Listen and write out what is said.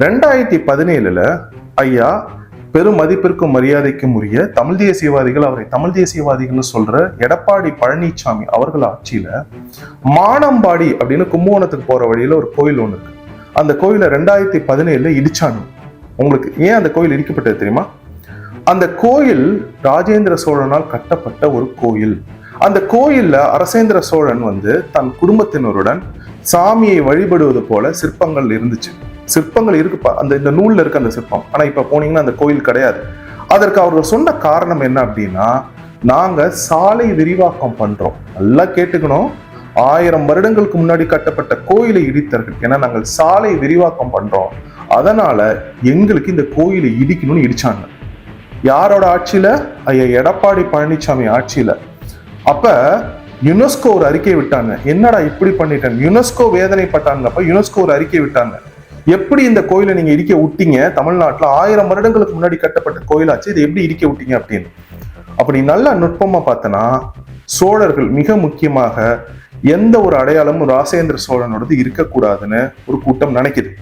2017 ஐயா பெரும் மதிப்பிற்கும் மரியாதைக்கும் உரிய தமிழ் தேசியவாதிகள், அவரை தமிழ் தேசியவாதிகள்னு சொல்ற எடப்பாடி பழனிசாமி அவர்கள் ஆட்சியில மானம்பாடி அப்படின்னு கும்பகோணத்துக்கு போற வழியில ஒரு கோயில் ஒண்ணு இருக்கு. அந்த கோயிலை 2017 இடிச்சாங்க. உங்களுக்கு ஏன் அந்த கோயில் இடிக்கப்பட்டது தெரியுமா? அந்த கோயில் ராஜேந்திர சோழனால் கட்டப்பட்ட ஒரு கோயில். அந்த கோயில்ல அரசேந்திர சோழன் தன் குடும்பத்தினருடன் சாமியை வழிபடுவது போல சிற்பங்கள் இருந்துச்சு. சிற்பங்கள் இருக்குப்பா, இந்த நூல்ல இருக்கு அந்த சிற்பம். ஆனா இப்ப போனீங்கன்னா அந்த கோயில் கிடையாது. அதற்கு அவர்கள் சொன்ன காரணம் என்ன அப்படின்னா, நாங்க சாலை விரிவாக்கம் பண்றோம். நல்லா கேட்டுக்கணும், 1000 வருடங்களுக்கு முன்னாடி கட்டப்பட்ட கோயிலை இடித்தார்கள். ஏன்னா நாங்கள் சாலை விரிவாக்கம் பண்றோம், அதனால எங்களுக்கு இந்த கோயிலை இடிக்கணும்னு இடிச்சாங்க. யாரோட ஆட்சியில? ஐயா எடப்பாடி பழனிசாமி ஆட்சியில. அப்ப யுனெஸ்கோ ஒரு அறிக்கை விட்டாங்க. என்னடா இப்படி பண்ணிட்டாங்க? யுனெஸ்கோ வேதனைப்பட்டாங்க. அப்ப யுனெஸ்கோ ஒரு அறிக்கை விட்டாங்க. எப்படி இந்த கோயிலை நீங்க இடிக்க விட்டீங்க? தமிழ்நாட்டுல 1000 வருடங்களுக்கு முன்னாடி கட்டப்பட்ட கோயிலாச்சு, இதை எப்படி இடிக்க விட்டீங்க அப்படின்னு. அப்படி நல்ல நுட்பமா பார்த்தனா, சோழர்கள் மிக முக்கியமாக எந்த ஒரு அடையாளமும் ராஜேந்திர சோழனோடது இருக்கக்கூடாதுன்னு ஒரு கூட்டம் நினைக்குது.